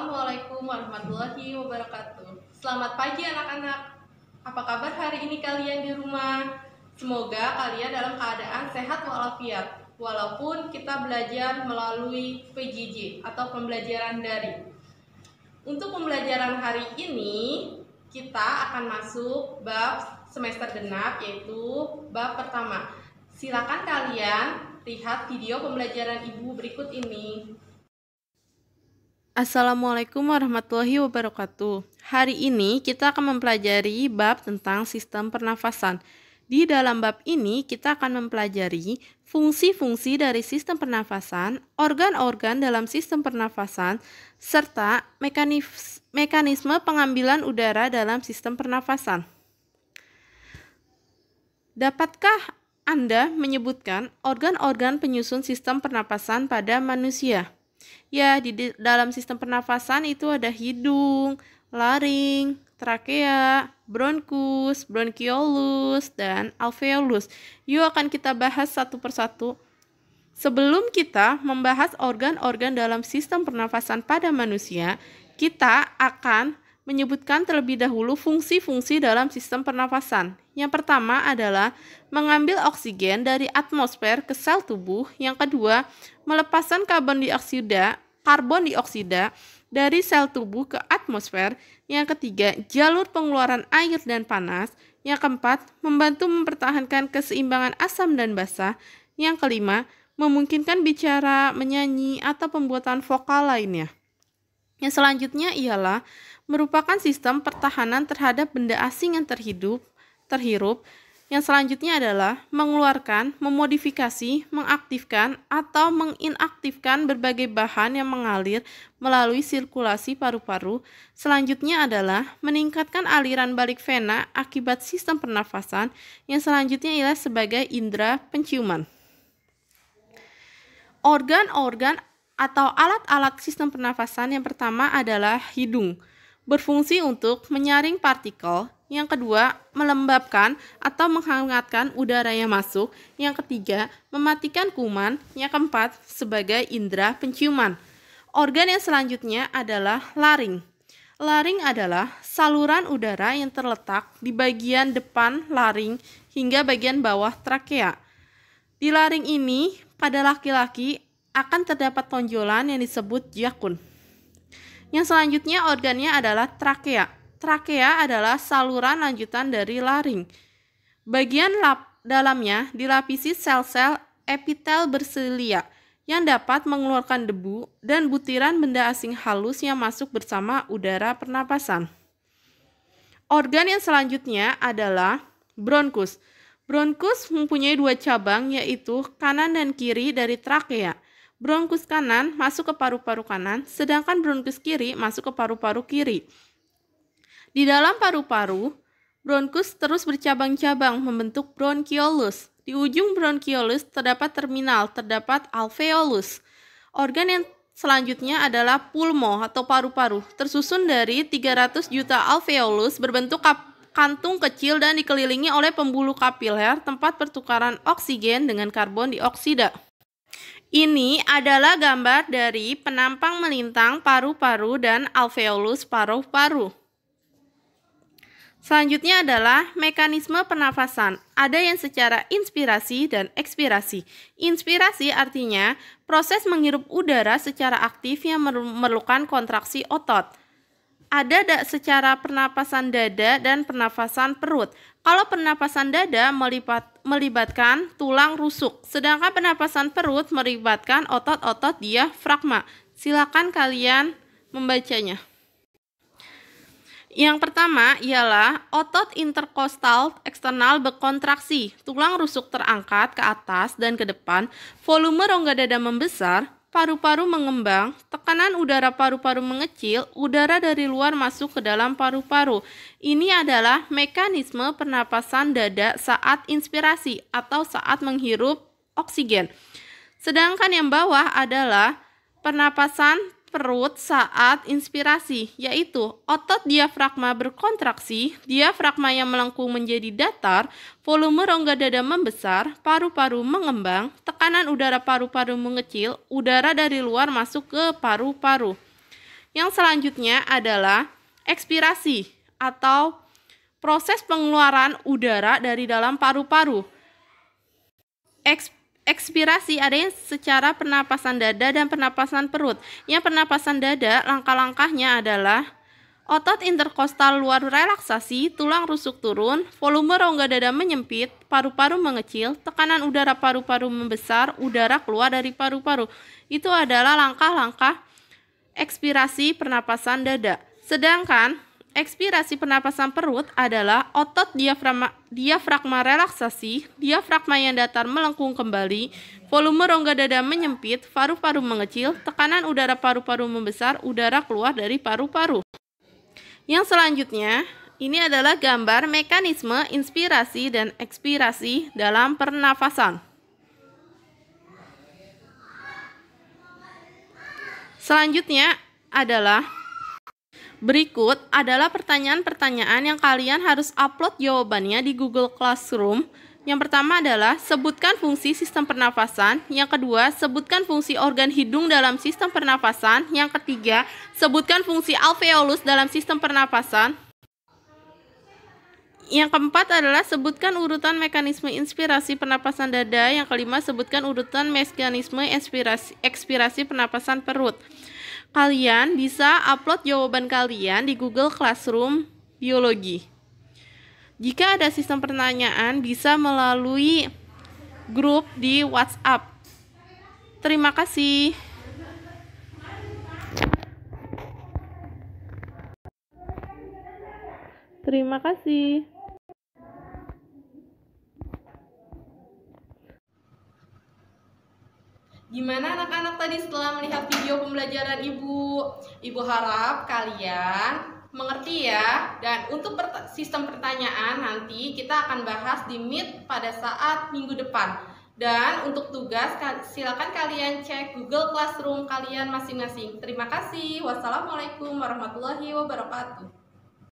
Assalamualaikum warahmatullahi wabarakatuh. Selamat pagi anak-anak. Apa kabar hari ini kalian di rumah? Semoga kalian dalam keadaan sehat walafiat. Walaupun kita belajar melalui PJJ atau pembelajaran daring. Untuk pembelajaran hari ini, kita akan masuk bab semester genap, yaitu bab pertama. Silakan kalian lihat video pembelajaran ibu berikut ini. Assalamualaikum warahmatullahi wabarakatuh. Hari ini kita akan mempelajari bab tentang sistem pernafasan. Di dalam bab ini kita akan mempelajari fungsi-fungsi dari sistem pernafasan, organ-organ dalam sistem pernafasan, serta mekanisme pengambilan udara dalam sistem pernafasan. Dapatkah Anda menyebutkan organ-organ penyusun sistem pernapasan pada manusia? Ya, di dalam sistem pernafasan itu ada hidung, laring, trakea, bronkus, bronkiolus, dan alveolus. Yuk akan kita bahas satu persatu. Sebelum kita membahas organ-organ dalam sistem pernafasan pada manusia, kita akan menyebutkan terlebih dahulu fungsi-fungsi dalam sistem pernafasan. Yang pertama adalah mengambil oksigen dari atmosfer ke sel tubuh. Yang kedua, melepaskan karbon dioksida dari sel tubuh ke atmosfer. Yang ketiga, jalur pengeluaran air dan panas. Yang keempat, membantu mempertahankan keseimbangan asam dan basa. Yang kelima, memungkinkan bicara, menyanyi, atau pembuatan vokal lainnya. Yang selanjutnya ialah merupakan sistem pertahanan terhadap benda asing yang terhirup. Yang selanjutnya adalah mengeluarkan, memodifikasi, mengaktifkan, atau menginaktifkan berbagai bahan yang mengalir melalui sirkulasi paru-paru. Selanjutnya adalah meningkatkan aliran balik vena akibat sistem pernafasan. Yang selanjutnya ialah sebagai indera penciuman. Organ-organ atau alat-alat sistem pernafasan yang pertama adalah hidung, berfungsi untuk menyaring partikel. Yang kedua, melembabkan atau menghangatkan udara yang masuk. Yang ketiga, mematikan kuman. Yang keempat, sebagai indera penciuman. Organ yang selanjutnya adalah laring. Laring adalah saluran udara yang terletak di bagian depan laring hingga bagian bawah trakea. Di laring ini, pada laki-laki akan terdapat tonjolan yang disebut jakun. Yang selanjutnya organnya adalah trakea. Trakea adalah saluran lanjutan dari laring. Bagian dalamnya dilapisi sel-sel epitel bersilia yang dapat mengeluarkan debu dan butiran benda asing halus yang masuk bersama udara pernapasan. Organ yang selanjutnya adalah bronkus. Bronkus mempunyai dua cabang, yaitu kanan dan kiri dari trakea. Bronkus kanan masuk ke paru-paru kanan, sedangkan bronkus kiri masuk ke paru-paru kiri. Di dalam paru-paru, bronkus terus bercabang-cabang membentuk bronkiolus. Di ujung bronkiolus terdapat alveolus. Organ yang selanjutnya adalah pulmo atau paru-paru, tersusun dari 300 juta alveolus berbentuk kantung kecil dan dikelilingi oleh pembuluh kapiler tempat pertukaran oksigen dengan karbon dioksida. Ini adalah gambar dari penampang melintang paru-paru dan alveolus paru-paru. Selanjutnya adalah mekanisme pernafasan. Ada yang secara inspirasi dan ekspirasi. Inspirasi artinya proses menghirup udara secara aktif yang memerlukan kontraksi otot. Ada secara pernapasan dada dan pernapasan perut. Kalau pernapasan dada melibatkan tulang rusuk, sedangkan pernapasan perut melibatkan otot-otot diafragma. Silakan kalian membacanya. Yang pertama ialah otot interkostal eksternal berkontraksi, tulang rusuk terangkat ke atas dan ke depan, volume rongga dada membesar, paru-paru mengembang, tekanan udara paru-paru mengecil, udara dari luar masuk ke dalam paru-paru. Ini adalah mekanisme pernapasan dada saat inspirasi atau saat menghirup oksigen. Sedangkan yang bawah adalah pernapasan perut saat inspirasi, yaitu otot diafragma berkontraksi, diafragma yang melengkung menjadi datar, volume rongga dada membesar, paru-paru mengembang, tekanan udara paru-paru mengecil, udara dari luar masuk ke paru-paru. Yang selanjutnya adalah ekspirasi atau proses pengeluaran udara dari dalam paru-paru. Ekspirasi ada yang secara pernapasan dada dan pernapasan perut. Yang pernapasan dada, langkah-langkahnya adalah otot interkostal luar relaksasi, tulang rusuk turun, volume rongga dada menyempit, paru-paru mengecil, tekanan udara paru-paru membesar, udara keluar dari paru-paru. Itu adalah langkah-langkah ekspirasi pernapasan dada. Sedangkan ekspirasi pernapasan perut adalah otot diafragma relaksasi, diafragma yang datar melengkung kembali, volume rongga dada menyempit, paru-paru mengecil, tekanan udara paru-paru membesar, udara keluar dari paru-paru. Yang selanjutnya, ini adalah gambar mekanisme inspirasi dan ekspirasi dalam pernafasan. Selanjutnya berikut adalah pertanyaan-pertanyaan yang kalian harus upload jawabannya di Google Classroom. Yang pertama adalah sebutkan fungsi sistem pernafasan. Yang kedua, sebutkan fungsi organ hidung dalam sistem pernafasan. Yang ketiga, sebutkan fungsi alveolus dalam sistem pernafasan. Yang keempat adalah sebutkan urutan mekanisme inspirasi pernapasan dada. Yang kelima, sebutkan urutan mekanisme ekspirasi pernapasan perut. Kalian bisa upload jawaban kalian di Google Classroom Biologi. Jika ada sistem pertanyaan, bisa melalui grup di WhatsApp. Terima kasih. Terima kasih. Gimana anak-anak tadi setelah melihat video pembelajaran Ibu? Ibu harap kalian mengerti ya. Dan untuk sistem pertanyaan nanti kita akan bahas di Meet pada saat minggu depan. Dan untuk tugas silakan kalian cek Google Classroom kalian masing-masing. Terima kasih. Wassalamualaikum warahmatullahi wabarakatuh.